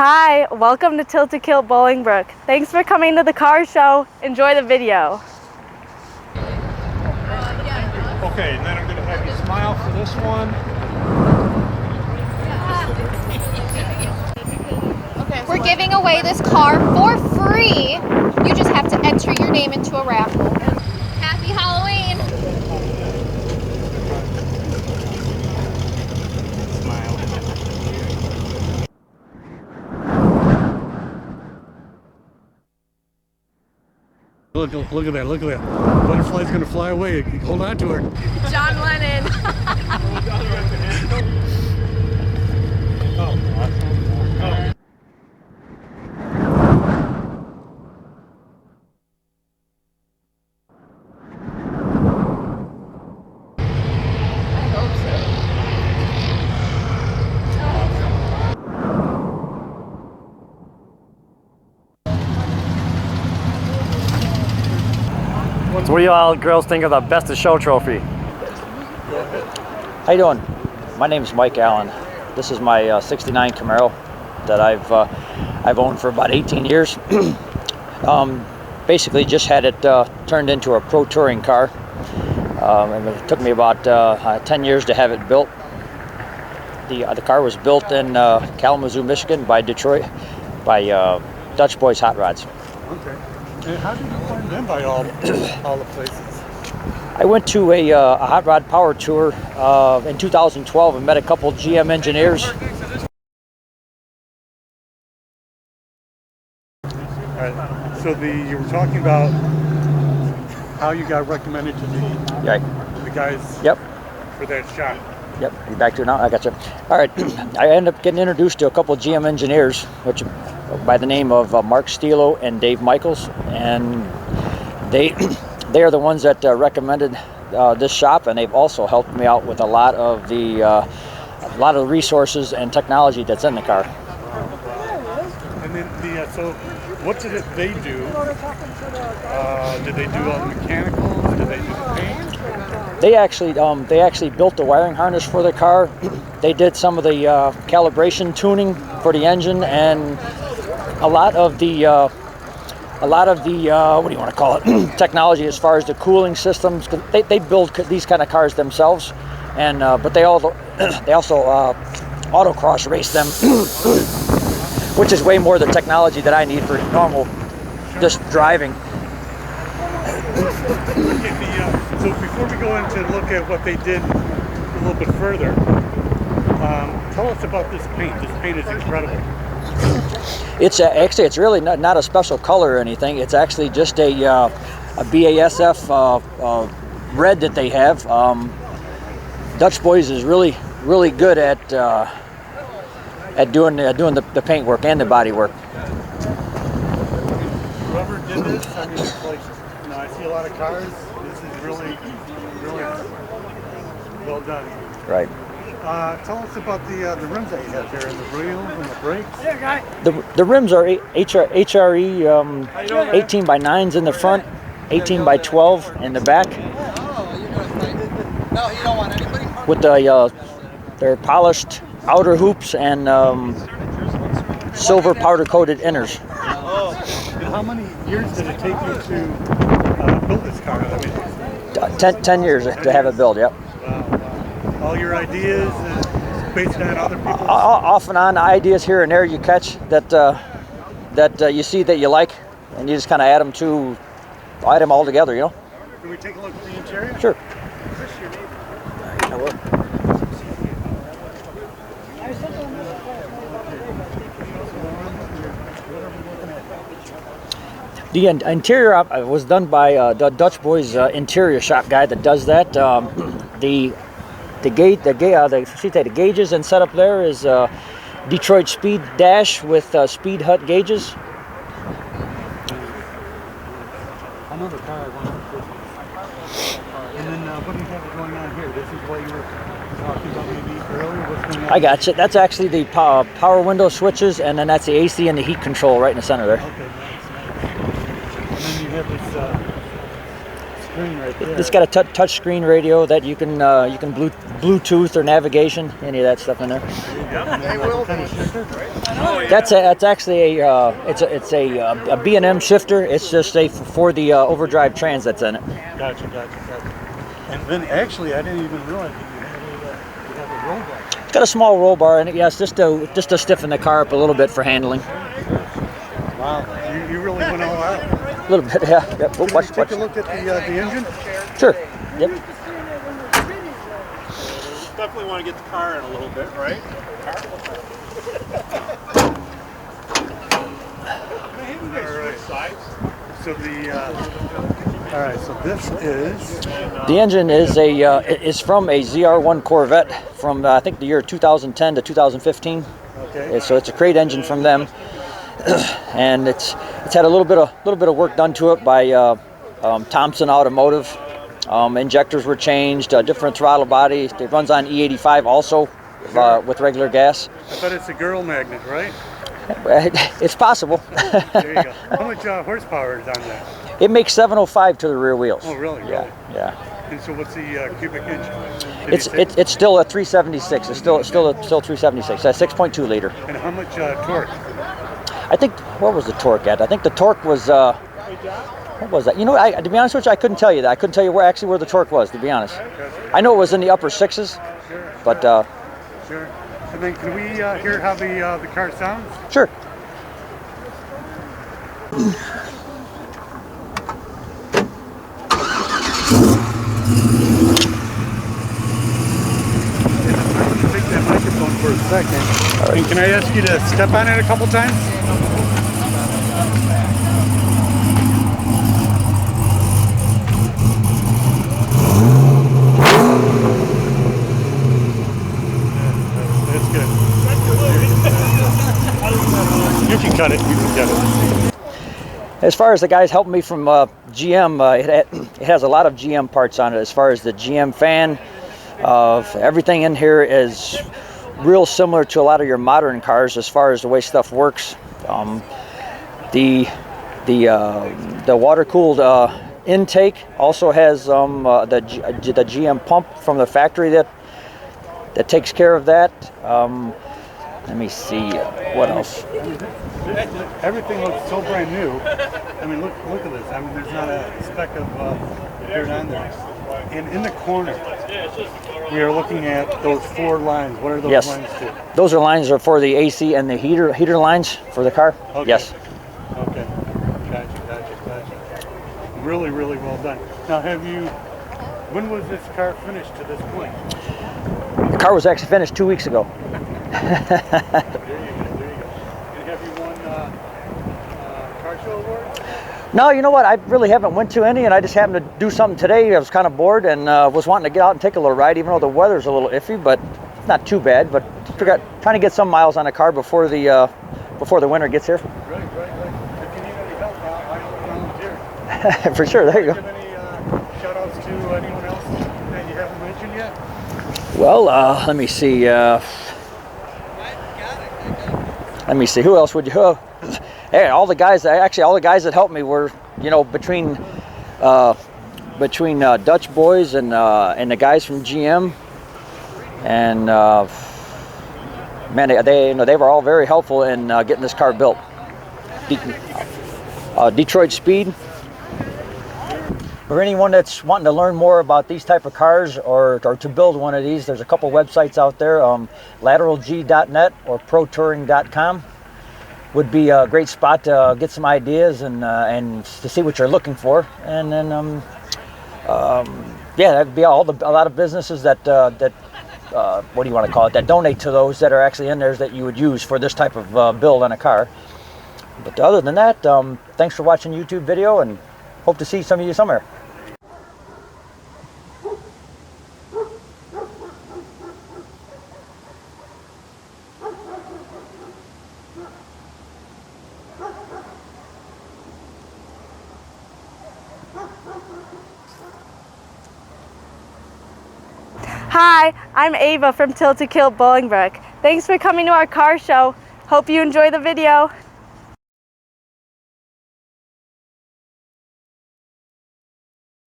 Hi, welcome to Kilt Bolingbrook. Thanks for coming to the car show. Enjoy the video. Okay, and then I'm going to have you smile for this one. We're giving away this car for free. You just have to enter your name into a raffle. Happy Halloween! Look at that, look at that. Butterfly's going to fly away. Hold on to her. John Lennon. So what do you all girls think of the Best of Show trophy? How you doing? My name is Mike Allen. This is my '69 Camaro that I've owned for about 18 years. Basically, just had it turned into a pro touring car. And it took me about 10 years to have it built. The car was built in Kalamazoo, Michigan, by Dutch Boys Hot Rods. Okay. And how did you find them by all the places? I went to a hot rod power tour in 2012 and met a couple GM engineers. All right. So you were talking about how you got recommended to the guys. Yep. For that shot. Yep. You back to it now? I got you. All right. I ended up getting introduced to a couple GM engineers, which by the name of Mark Stilo and Dave Michaels, and they are the ones that recommended this shop, and they've also helped me out with a lot of the resources and technology that's in the car. And then so what did they do? Did they do all the mechanicals? Did they do the paint? They actually built the wiring harness for the car. They did some of the calibration tuning for the engine, and a lot of the what do you want to call it, technology as far as the cooling systems. They build these kind of cars themselves, and but they also autocross race them, which is way more the technology that I need for normal just driving. So before we go into look at what they did a little bit further, tell us about this paint. This paint is incredible. It's actually, it's really not a special color or anything. It's actually just a BASF red that they have. Dutch Boys is really good at doing the paint work and the body work. Whoever did this, I mean, it's like, I see a lot of cars. This is really well done. Right. Tell us about the rims that you have there, and the wheels and the brakes. The rims are HRE 18 by 9s in the front, 18 by 12 in the back. With they're polished outer hoops and silver powder coated inners. And how many years did it take you to build this car? I mean, 10 years to have it built. Yep. All your ideas based on other people's? Off and on ideas here and there you catch that you see that you like, and you just kind of add them all together, you know. Can we take a look at the interior? Sure. The interior was done by the Dutch Boys interior shop guy that does that. The gauges and setup there is Detroit Speed Dash with Speed Hut gauges. Another car I want to put. And then what do you have going on here? This is what you were talking about maybe earlier. What's going on? I got you. That's actually the power window switches, and then that's the AC and the heat control right in the center there. Okay, nice. And then you have this screen right there. It's got a touch screen radio that you can Bluetooth or navigation, any of that stuff in there. What kind of shifter? That's actually it's a B&M shifter. It's just for the overdrive trans that's in it. Gotcha. And then actually, I didn't even realize that you have a roll bar. It's got a small roll bar in it, yes, just to stiffen the car up a little bit for handling. Wow, you really went all out. A little bit, yeah. Yep. Oh, watch. Take a look at the engine. Sure. Yep. Definitely want to get the car in a little bit, right? So all right. So this is the engine is from a ZR1 Corvette from I think the year 2010 to 2015. okay. So it's a crate engine from them, and it's had a little bit of work done to it by Thompson Automotive. Injectors were changed, different throttle body. It runs on E85 also with regular gas. I bet it's a girl magnet, right? It's possible. There you go. How much horsepower is on that? It makes 705 to the rear wheels. Oh, really? Yeah. And so what's the cubic inch? It's still a 376. It's still 376. That's 6.2 liter. And how much torque? I think, what was the torque at? I think the torque was what was that? You know, to be honest with you, I couldn't tell you that. I couldn't tell you where the torque was, to be honest. I know it was in the upper sixes, but Sure. And then can we hear how the car sounds? sure. Take that microphone for a second. And can I ask you to step on it a couple times? That's good. You can cut it. As far as the guys helping me from GM, it has a lot of GM parts on it. As far as the GM fan, everything in here is real similar to a lot of your modern cars as far as the way stuff works. The water-cooled intake also has the GM pump from the factory that takes care of that. Let me see what else. Everything looks so brand new. I mean, look at this. I mean, there's not a speck of dirt on there. And in the corner, we are looking at those 4 lines. What are those lines to? Those lines are for the AC and the heater lines for the car. Okay. Yes. Okay. Gotcha. Really, really well done. Now, when was this car finished to this point? The car was actually finished 2 weeks ago. There you go. And have you won car show awards? No, you know what? I really haven't went to any, and I just happened to do something today. I was kind of bored and was wanting to get out and take a little ride, even though the weather's a little iffy, but it's not too bad. But trying to get some miles on the car before the winter gets here. Right. If you need any help, I volunteer. For sure. There you go. Do you have any shout-outs to anyone else that you haven't mentioned yet? Well, let me see. Who else would you? Hey, all the guys that helped me were, between Dutch boys and the guys from GM, and man, they were all very helpful in getting this car built. Detroit Speed. For anyone that's wanting to learn more about these type of cars or to build one of these, there's a couple websites out there, lateralg.net or protouring.com. Would be a great spot to get some ideas and to see what you're looking for. And then, that'd be a lot of businesses that what do you want to call it? That donate to those that are actually in there that you would use for this type of build on a car. But other than that, thanks for watching the YouTube video, and hope to see some of you somewhere. Hi, I'm Ava from Kilt Bolingbrook. Thanks for coming to our car show. Hope you enjoy the video.